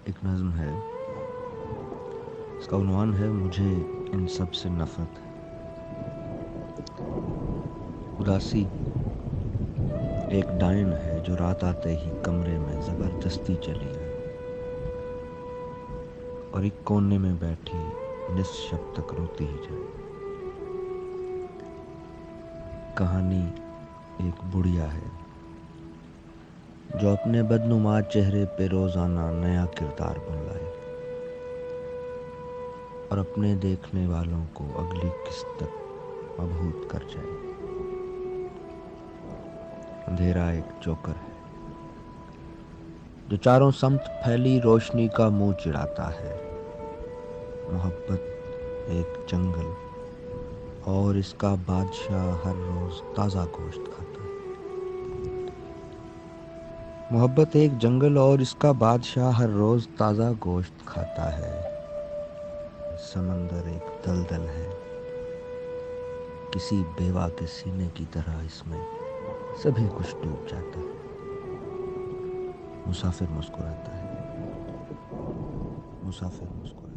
ایک نظم ہے، اس کا عنوان ہے مجھے ان سب سے نفرت ہے۔ اداسی ایک ڈائن ہے جو رات آتے ہی کمرے میں زبردستی چلی آئی اور ایک کونے میں بیٹھی نصف شب تک روتی ہی جائے۔ کہانی ایک بڑھیا ہے جو اپنے بدنما چہرے پہ روزانہ نیا کردار بن لائے اور اپنے دیکھنے والوں کو اگلی قسط تک مبہوت کر جائے۔ اندھیرا ایک جوکر ہے جو چاروں سمت پھیلی روشنی کا منہ چڑھاتا ہے۔ محبت ایک جنگل اور اس کا بادشاہ ہر روز تازہ گوشت کھاتا ہے۔ محبت ایک جنگل اور اس کا بادشاہ ہر روز تازہ گوشت کھاتا ہے۔ سمندر ایک دلدل ہے، کسی بیوہ کے سینے کی طرح اس میں سبھی کچھ ڈوب جاتا ہے۔ مسافر مسکراتا ہے، مسافر مسکراتا ہے۔